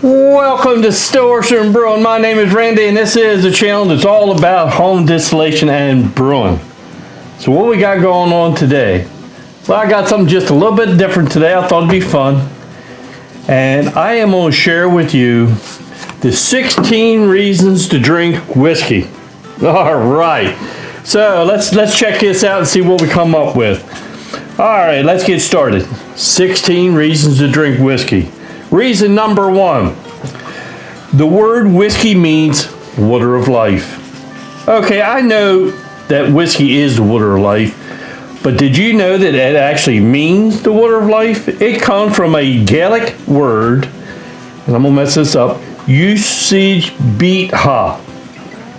Welcome to Stillworks and Brewing. My name is Randy, and this is a channel that's all about home distillation and brewing. So what we got going on today? Well, I got something just a little bit different today. I thought it'd be fun. And I am going to share with you the 16 reasons to drink whiskey. All right. So let's check this out and see what we come up with. All right, let's get started. 16 reasons to drink whiskey. Reason number 1. The word whiskey means water of life. Okay, I know that whiskey is the water of life, but did you know that it actually means the water of life? It comes from a Gaelic word, and I'm gonna mess this up, usage beat ha,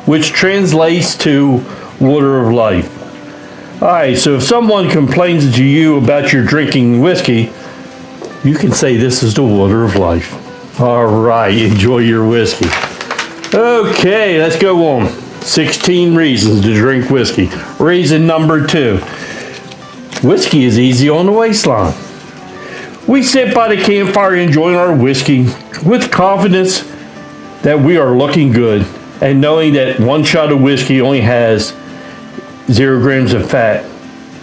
which translates to water of life. All right, so if someone complains to you about your drinking whiskey, you can say this is the water of life. All right, enjoy your whiskey. Okay, let's go on. 16 reasons to drink whiskey. Reason number 2. Whiskey is easy on the waistline. We sit by the campfire enjoying our whiskey with confidence that we are looking good and knowing that one shot of whiskey only has 0 grams of fat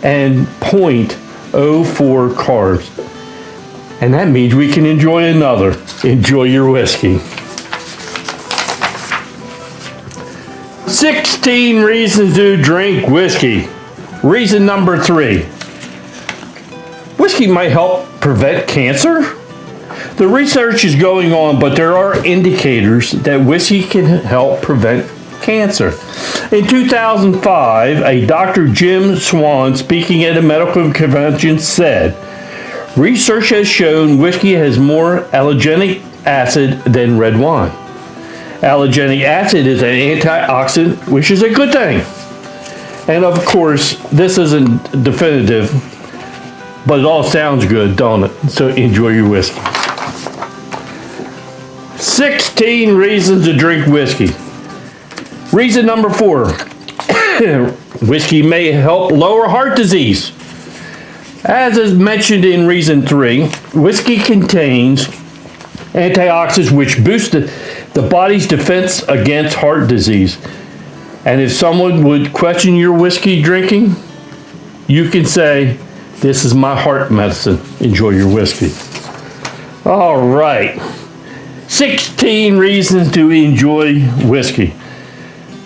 and 0.04 carbs. And that means we can enjoy another. Enjoy your whiskey. 16 reasons to drink whiskey. Reason number 3. Whiskey might help prevent cancer. The research is going on, but there are indicators that whiskey can help prevent cancer. In 2005, a Dr. Jim Swan, speaking at a medical convention, said, research has shown whiskey has more allergenic acid than red wine. Allergenic acid is an antioxidant, which is a good thing. And of course, this isn't definitive, but it all sounds good, don't it? So enjoy your whiskey. 16 reasons to drink whiskey. Reason number 4. Whiskey may help lower heart disease. As is mentioned in reason 3, whiskey contains antioxidants which boost the body's defense against heart disease. And if someone would question your whiskey drinking, you can say, this is my heart medicine. Enjoy your whiskey. All right. 16 reasons to enjoy whiskey.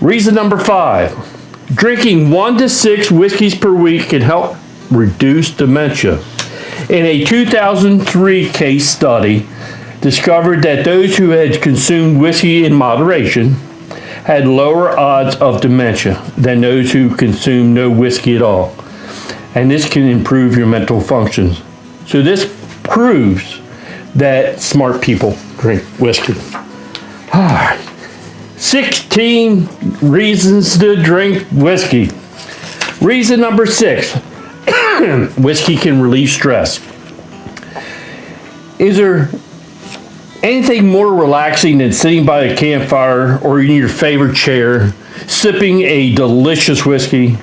Reason number 5. Drinking 1 to 6 whiskeys per week can help reduce dementia. In a 2003 case study, discovered that those who had consumed whiskey in moderation had lower odds of dementia than those who consumed no whiskey at all. And this can improve your mental functions. So this proves that smart people drink whiskey. All right. 16 reasons to drink whiskey. Reason number 6. Whiskey can relieve stress. Is there anything more relaxing than sitting by a campfire or in your favorite chair, sipping a delicious whiskey?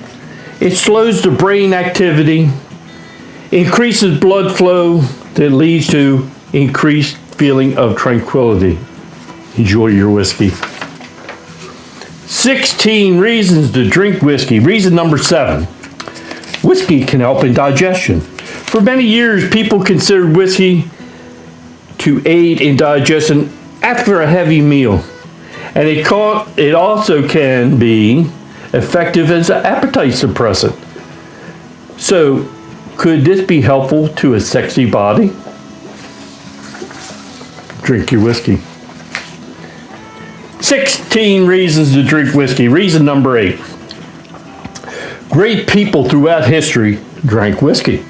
It slows the brain activity, increases blood flow that leads to increased feeling of tranquility. Enjoy your whiskey. 16 reasons to drink whiskey. Reason number 7. Whiskey can help in digestion. For many years, people considered whiskey to aid in digestion after a heavy meal. And it also can be effective as an appetite suppressant. So, could this be helpful to a sexy body? Drink your whiskey. 16 reasons to drink whiskey. Reason number 8. Great people throughout history drank whiskey.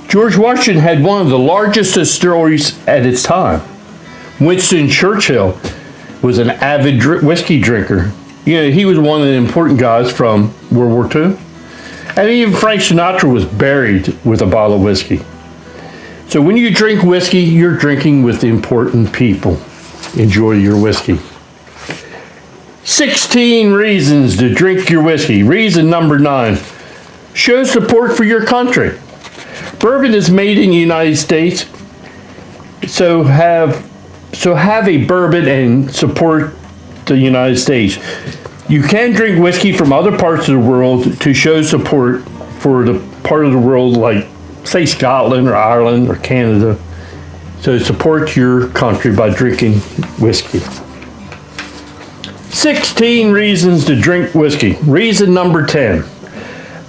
George Washington had one of the largest distilleries at its time. Winston Churchill was an avid whiskey drinker. You know, he was one of the important guys from World War II. And even Frank Sinatra was buried with a bottle of whiskey. So when you drink whiskey, you're drinking with important people. Enjoy your whiskey. 16 reasons to drink your whiskey. Reason number 9. Show support for your country. Bourbon is made in the United States, so have So have a bourbon and support the United States. You can drink whiskey from other parts of the world to show support for the part of the world like, say, Scotland or Ireland or Canada. So support your country by drinking whiskey. 16 reasons to drink whiskey. Reason number 10.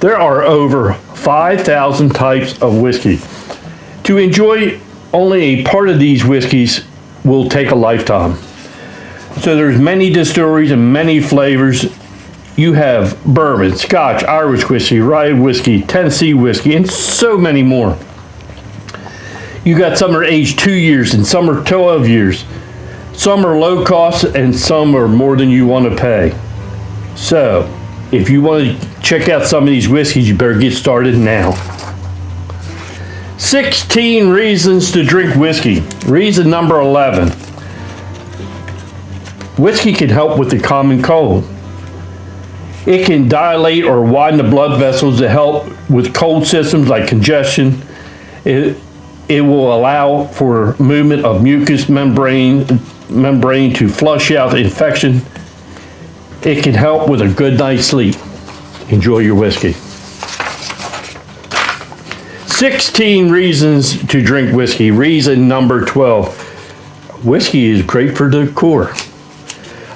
There are over 5,000 types of whiskey. To enjoy only a part of these whiskeys will take a lifetime. So there's many distilleries and many flavors. You have bourbon, Scotch, Irish whiskey, rye whiskey, Tennessee whiskey, and so many more. You got some are aged 2 years and some are 12 years. Some are low cost and some are more than you want to pay. So if you want to check out some of these whiskeys, you better get started now. 16 reasons to drink whiskey. Reason number 11. Whiskey can help with the common cold. It can dilate or widen the blood vessels to help with cold systems like congestion. It will allow for movement of mucous membrane to flush out the infection. It can help with a good night's sleep. Enjoy your whiskey. 16 reasons to drink whiskey. Reason number 12. Whiskey is great for decor.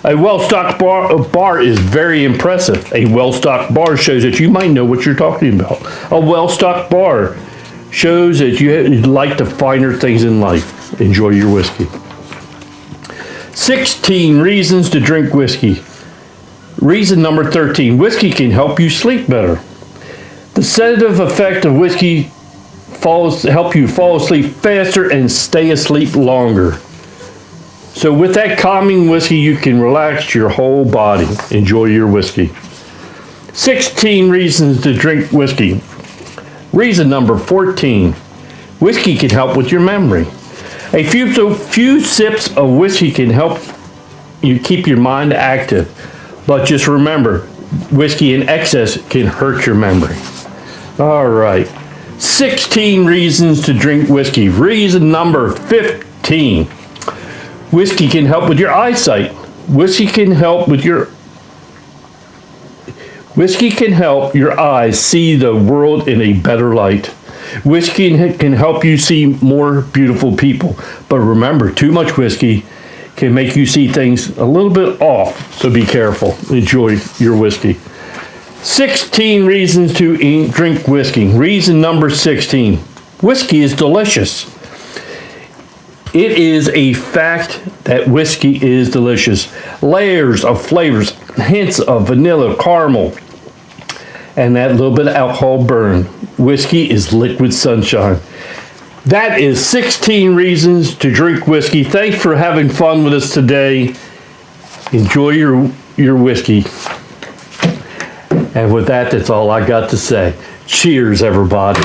A well-stocked bar is very impressive. A well-stocked bar shows that you might know what you're talking about. A well-stocked bar shows that you like the finer things in life. Enjoy your whiskey. 16 reasons to drink whiskey. Reason number 13. Whiskey can help you sleep better. The sedative effect of whiskey help you fall asleep faster and stay asleep longer. So with that calming whiskey, you can relax your whole body. Enjoy your whiskey. 16 reasons to drink whiskey. Reason number 14. Whiskey can help with your memory. A few sips of whiskey can help you keep your mind active. But just remember, whiskey in excess can hurt your memory. All right. 16 reasons to drink whiskey. Reason number 15. Whiskey can help with your eyesight. Whiskey can help your eyes see the world in a better light. Whiskey can help you see more beautiful people. But remember, too much whiskey can make you see things a little bit off. So be careful. Enjoy your whiskey. 16 reasons to drink whiskey. Reason number 16. Whiskey is delicious. It is a fact that whiskey is delicious. Layers of flavors, hints of vanilla, caramel, and that little bit of alcohol burn. Whiskey is liquid sunshine. That is 16 reasons to drink whiskey. Thanks for having fun with us today. Enjoy your whiskey. And with that, that's all I got to say. Cheers, everybody.